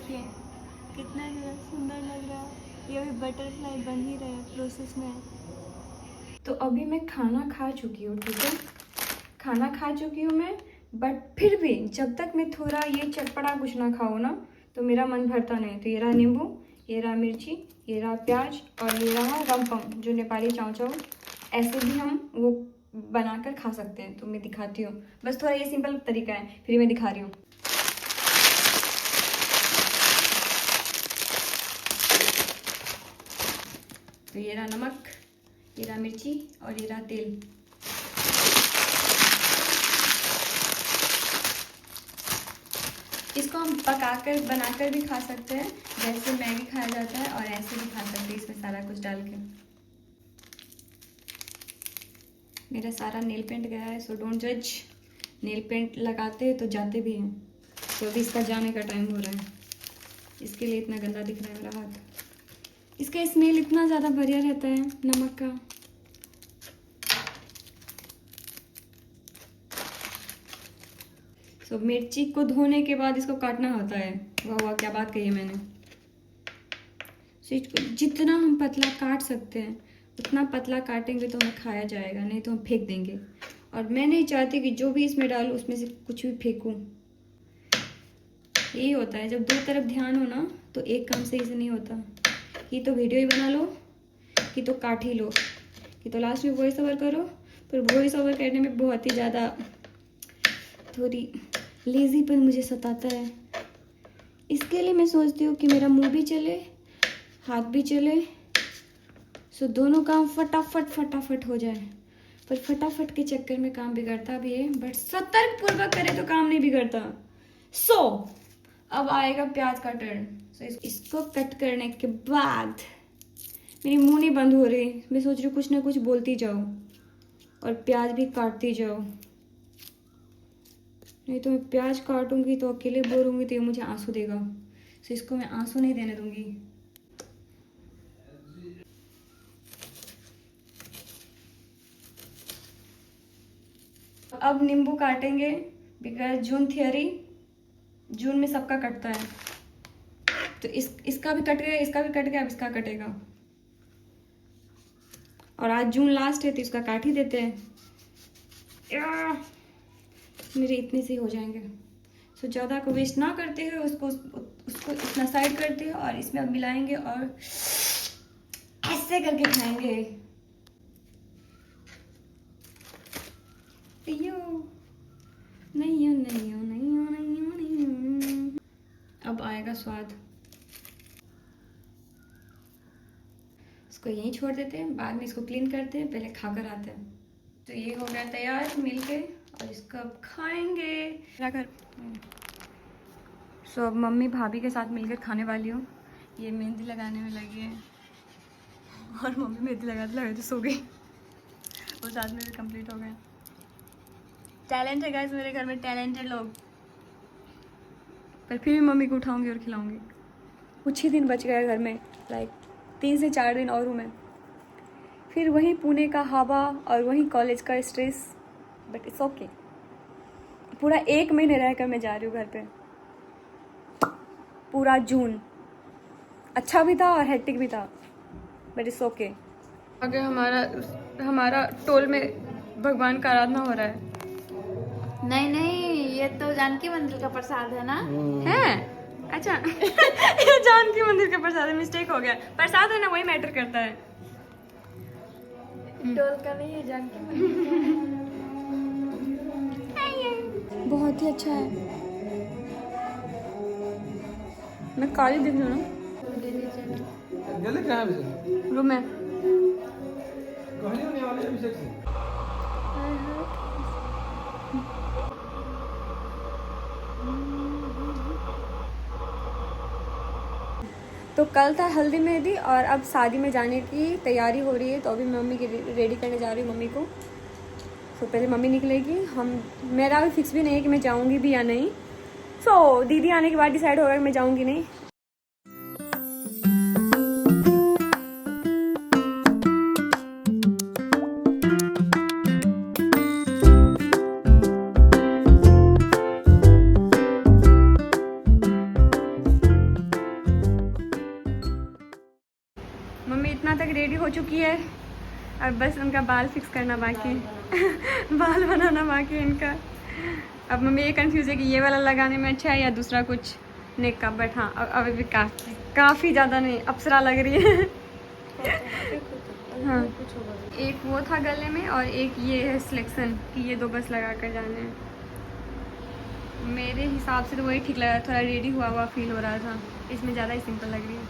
देखिए कितना सुंदर लग रहा है। ये अभी बटरफ्लाई बन ही रहा है, प्रोसेस में है। तो अभी मैं खाना खा चुकी हूँ, ठीक है, खाना खा चुकी हूँ मैं। बट फिर भी जब तक मैं थोड़ा ये चटपटा कुछ ना खाऊँ ना तो मेरा मन भरता नहीं। तो ये रहा नींबू, ये रहा मिर्ची, ये रहा प्याज और ये रहा रमपम जो नेपाली चाव चाव। ऐसे भी हम वो बनाकर खा सकते हैं। तो मैं दिखाती हूँ, बस थोड़ा ये सिंपल तरीका है, फिर मैं दिखा रही हूँ। तो ये रहा नमक, ये रहा मिर्ची और ये रहा तेल। इसको हम पकाकर बनाकर भी खा सकते हैं, जैसे मैगी खाया जाता है, और ऐसे भी खा सकते हैं इसमें सारा कुछ डाल के। मेरा सारा नेल पेंट गया है, सो डोंट जज। नेल पेंट लगाते हैं तो जाते भी हैं, तो अभी इसका जाने का टाइम हो रहा है, इसके लिए इतना गंदा दिख रहा है मेरा हाथ। इसका स्मेल इतना ज़्यादा बढ़िया रहता है नमक का। तो मिर्ची को धोने के बाद इसको काटना होता है। वाह वाह, क्या बात कही है मैंने। तो इसको जितना हम पतला काट सकते हैं उतना पतला काटेंगे तो हमें खाया जाएगा, नहीं तो हम फेंक देंगे। और मैं नहीं चाहती कि जो भी इसमें डालूँ उसमें से कुछ भी फेंकूँ। यही होता है, जब दो तरफ ध्यान हो ना तो एक काम सही से नहीं होता। कि तो वीडियो ही बना लो, कि तो काट ही लो, कि तो लास्ट में वॉइस ओवर करो। पर वॉइस ओवर करने में बहुत ही ज़्यादा थोड़ी लेज़ीपन मुझे सताता है। इसके लिए मैं सोचती हूँ कि मेरा मुंह भी चले, हाथ भी चले, सो दोनों काम फटाफट फटाफट हो जाए। पर फटाफट के चक्कर में काम बिगड़ता भी है, बट सतर्क पूर्वक करे तो काम नहीं बिगड़ता। सो अब आएगा प्याज का टर्न। सो इसको कट करने के बाद मेरी मुंह नहीं बंद हो रही, मैं सोच रही हूँ कुछ ना कुछ बोलती जाओ और प्याज भी काटती जाओ। नहीं तो मैं प्याज काटूंगी तो अकेले बोर होंगी तो ये मुझे आंसू देगा। सो इसको मैं आंसू नहीं देने दूंगी। अब नींबू काटेंगे, बिकॉज जून थियरी, जून में सबका कटता है। तो इसका भी कट गया, इसका भी कट गया, अब इसका कटेगा। और आज जून लास्ट है तो इसका काट ही देते हैं। मेरे इतने से ही हो जाएंगे। सो ज़्यादा को वेस्ट ना करते हुए उसको इतना साइड करते हैं और इसमें अब मिलाएंगे और ऐसे करके खाएंगे। नहीं। अब आएगा स्वाद। इसको यहीं छोड़ देते हैं, बाद में इसको क्लीन करते हैं, पहले खाकर आते हैं। तो ये हो गया तैयार मिलके, और इसको अब खाएंगे। सो अब मम्मी भाभी के साथ मिलकर खाने वाली हूँ। ये मेहंदी लगाने में लगी है और मम्मी मेहंदी लगाते लगाते सो गई। वो साथ में भी कंप्लीट हो गए। टैलेंट है गाइस मेरे घर में, टैलेंटेड लोग। पर फिर भी मम्मी को उठाऊंगी और खिलाऊंगी। कुछ ही दिन बच गया घर में, लाइक 3 से 4 दिन और हूँ मैं। फिर वही पुणे का हवा और वही कॉलेज का स्ट्रेस, बट इट्स ओके। पूरा 1 महीने रहकर मैं जा रही हूँ घर पे। पूरा जून अच्छा भी था और हेक्टिक भी था, बट इट्स ओके। अगर हमारा टोल में भगवान का आराधना हो रहा है। नहीं, ये तो जानकी मंदिर का प्रसाद है ना। है अच्छा। ये जानकी मंदिर का प्रसाद है, मिस्टेक हो गया। प्रसाद है ना, वही मैटर करता है। टोल का नहीं है, जानकी मंदिर। बहुत ही अच्छा है। मैं काली दिख रही हूँ ना रूम में। तो कल था हल्दी मेहंदी और अब शादी में जाने की तैयारी हो रही है। तो अभी मम्मी की रेडी करने जा रही हूँ मम्मी को। तो पहले मम्मी निकलेगी, मेरा अभी फिक्स भी नहीं है कि मैं जाऊँगी भी या नहीं। सो दीदी आने के बाद डिसाइड होगा कि मैं जाऊँगी नहीं। तक रेडी हो चुकी है, अब बस उनका बाल फिक्स करना बाकी बाल बनाना बाकी है इनका। अब मम्मी ये कंफ्यूज है कि ये वाला लगाने में अच्छा है या दूसरा कुछ नेक का, बट हाँ अभी भी काफ़ी ज़्यादा नहीं अप्सरा लग रही है हाँ, एक वो था गले में और एक ये है सिलेक्शन कि ये 2 बस लगा कर जाने हैं। मेरे हिसाब से तो वही ठीक लगा, थोड़ा रेडी हुआ हुआ फील हो रहा था, इसमें ज़्यादा ही सिंपल लग रही है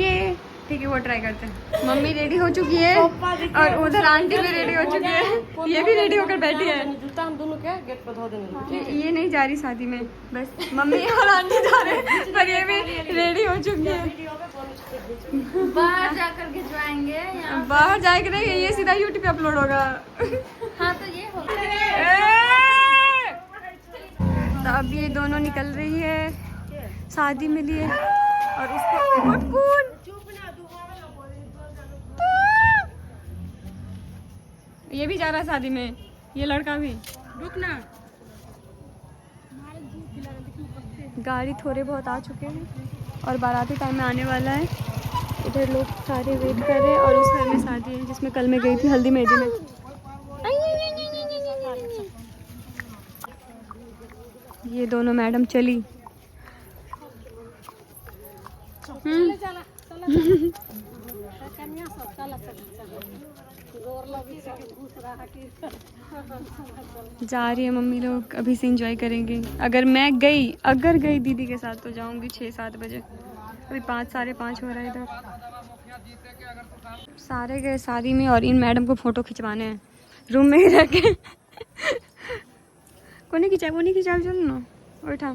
ये। ठीक है वो ट्राई करते हैं। मम्मी रेडी हो चुकी है और उधर आंटी भी रेडी हो चुकी है, ये भी रेडी होकर बैठी है। ये नहीं जा रही शादी में, बस मम्मी और आंटी जा रहे हैं, पर ये भी रेडी हो चुकी है। बाहर जाकर खिंचवाएंगे, बाहर जाके नहीं, ये सीधा यूट्यूब पे अपलोड होगा। हाँ तो ये होगा। तो अब ये दोनों निकल रही है शादी में लिए, और उसको ये भी जा रहा है शादी में, ये लड़का भी। रुकना, गाड़ी थोड़े बहुत आ चुके हैं और बाराती टाइम में आने वाला है। इधर लोग सारे वेट कर रहे हैं और उस घर में शादी है जिसमें कल मैं गई थी हल्दी मेहंदी में। ये दोनों मैडम चली। जा रही है मम्मी लोग, अभी से एंजॉय करेंगे। अगर गई दीदी के साथ तो जाऊंगी 6-7 बजे, अभी 5 साढ़े 5 हो रहा है इधर। सारे गए शादी में और इन मैडम को फोटो खिंचवाने हैं रूम में ही रह के को नहीं खिंचा चलो ना उठा।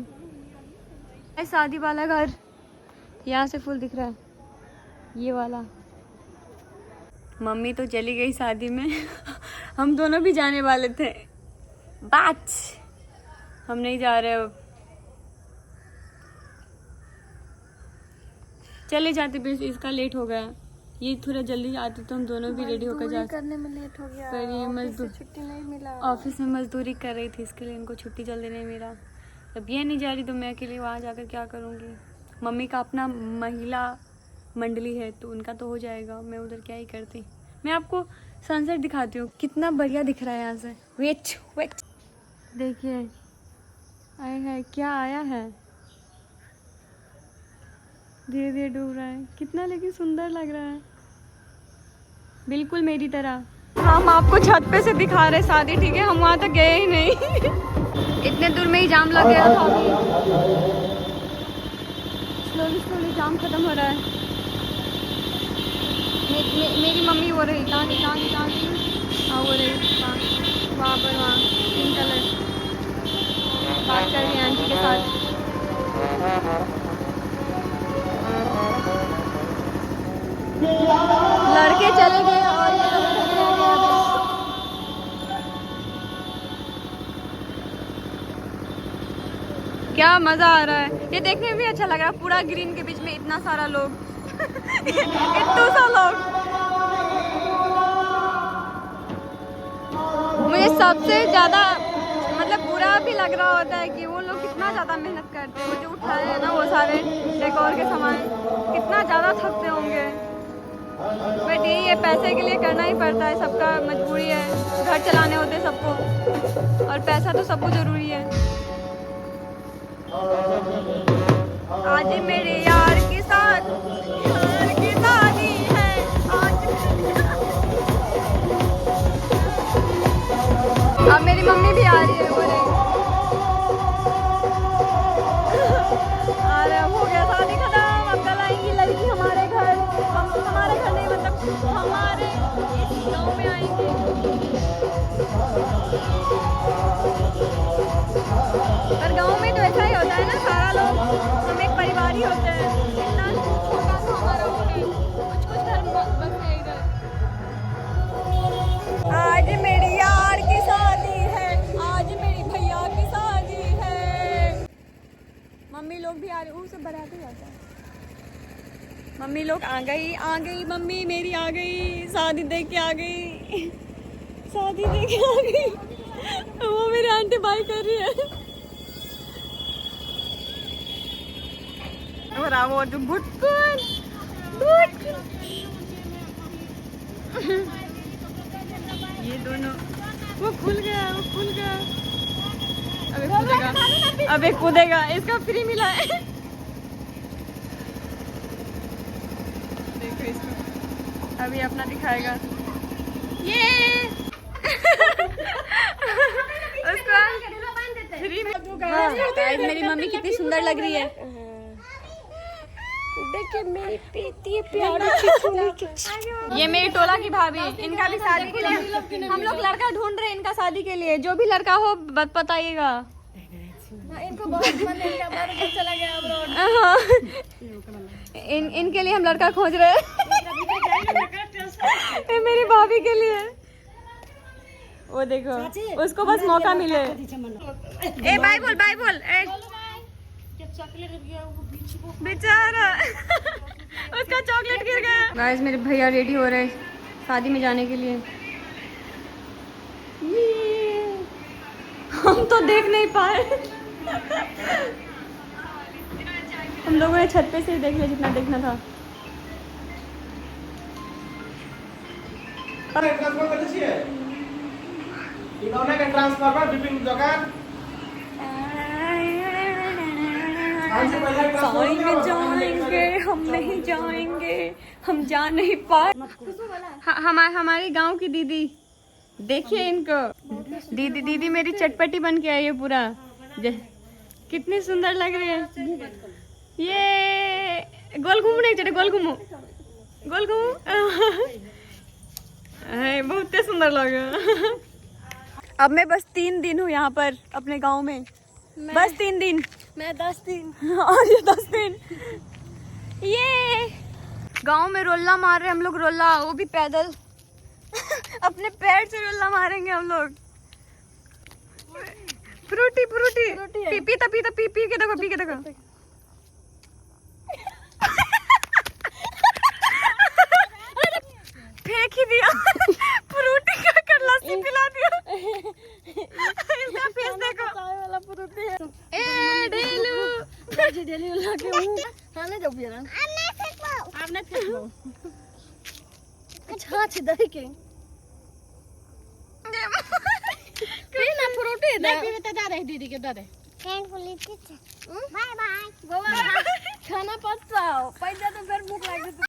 शादी वाला घर यहाँ से फुल दिख रहा है, ये वाला। मम्मी तो चली गई शादी में हम दोनों भी जाने वाले थे, बात हम नहीं जा रहे अब। चले जाते भी, इसका लेट हो गया, ये थोड़ा जल्दी आती तो हम दोनों भी रेडी होकर जाते। करने में लेट हो गया, पर ये मजदूर छुट्टी नहीं मिला, ऑफिस में मजदूरी कर रही थी, इसके लिए इनको छुट्टी जल्दी नहीं मिला। अब ये नहीं जा रही तो मैं अकेले वहाँ जाकर क्या करूँगी। मम्मी का अपना महिला मंडली है तो उनका तो हो जाएगा, मैं उधर क्या ही करती। मैं आपको सनसेट दिखाती हूँ, कितना बढ़िया दिख रहा है यहाँ से। वेट देखिए, आया है क्या आया है, धीरे धीरे डूब रहा है, कितना लेकिन सुंदर लग रहा है, बिल्कुल मेरी तरह। हम आपको छत पे से दिखा रहे शादी, ठीक है, हम वहाँ तक गए ही नहीं इतने दूर में ही जाम लग गया था। स्लोली जाम खत्म हो रहा है। मेरी मम्मी हो रही कहाँ की हाँ वो रही वहाँ पर, वहाँ पिंक कलर बात कर रही है आंटी के साथ। लड़के चले गए और ये लोग रह गए। क्या मजा आ रहा है, ये देखने में भी अच्छा लग रहा है, पूरा ग्रीन के बीच में इतना सारा लोग इतना सा लोग। मुझे सबसे ज्यादा मतलब बुरा भी लग रहा होता है कि वो लोग कितना ज्यादा मेहनत करते हैं, वो जो उठाए हैं ना वो सारे डेकोर के सामान, कितना ज्यादा थकते होंगे। बट यही है, पैसे के लिए करना ही पड़ता है, सबका मजबूरी है, घर चलाने होते सबको और पैसा तो सबको जरूरी है। आज मेरे यार के साथ की शादी है आज। अब मेरी मम्मी भी आ रही है, बोले अरे हो गया शादी खत्म, अब कल आएंगी लड़की हमारे घर, हमारे घर नहीं मतलब हमारे इस गाँव में आएंगी। और गाँव में तो ऐसा ही होता है ना, सारा लोग हम एक परिवार ही होते हैं, इतना छोटा सा हमारा वो है, कुछ घर बस है इधर। आज मेरी यार की शादी है, आज मेरी भैया की शादी है। मम्मी लोग भी आ रही, उसे बढ़ाते जाता है। मम्मी लोग आ गई मम्मी मेरी आ गई, शादी देख के आ गई, शादी देख के आ गई। वो मेरी आंटी बाई कर रही है। और वो तो ये दोनों, वो खुल गया, वो खुल गया। अबे कूदेगा, अबे कूदेगा, इसका फ्री मिला है। देखो इसको, अभी अपना दिखाएगा ये। उसको फ्री में। गाइस मेरी मम्मी कितनी सुंदर लग रही है। देखिए मेरी बेटी प्यारी चिकनी। ये मेरी टोला की भाभी, इनका भी शादी के लिए हम लोग लड़का ढूंढ रहे हैं, इनका शादी के लिए। जो भी लड़का हो बताइएगा। इनको बहुत मन है, इनका बार चला गया अब्रॉड। इनके लिए हम लड़का खोज रहे हैं। ये मेरी भाभी के लिए। वो देखो, उसको बस मौका मिले। ए बाय बोल, बाय बोल। बेचारा उसका चॉकलेट गिर गया। गाइस मेरे भैया रेडी हो रहे हैं शादी में जाने के लिए। हम तो देख नहीं पाए। हम लोगों ने छत पे से देख लिया जितना देखना था। ट्रांसफार्मर विपिन जगह जाएंगे, हम नहीं जाएंगे, हम जा नहीं पाए। हमारी गांव की दीदी, देखिए इनको। दीदी मेरी चटपटी बन के आई है पूरा। कितनी सुंदर लग रही है। ये गोल घूमू नहीं चले, गोल घूमू, गोल घूमू। बहुत सुंदर लगा। अब मैं बस 3 दिन हूँ यहाँ पर अपने गांव में। बस 3 दिन। मैं 10 दिन। और ये 10 दिन। ये गांव में रोल्ला मार रहे हम लोग, रोल्ला, वो भी पैदल। अपने पैर से रोल्ला मारेंगे हम लोग। फ्रूटी फ्रूटी पीता पीता पी के देखो, पी के देखो। फेंक ही दिया। फ्रूटी का कर लस्सी पिला दिया। इसका फेस देखो। वाला फ्रूटी है। ए डेलू, जी डेली वाला के हूं। खाने जाओ बिया। आपने फेंको। अच्छा अच्छी दही के। कहीं ना फ्रूटी दे। मैं भी बता दे दीदी के दे। Bye bye. गोवा खाना पचाओ। पैसा तो फिर भूख लग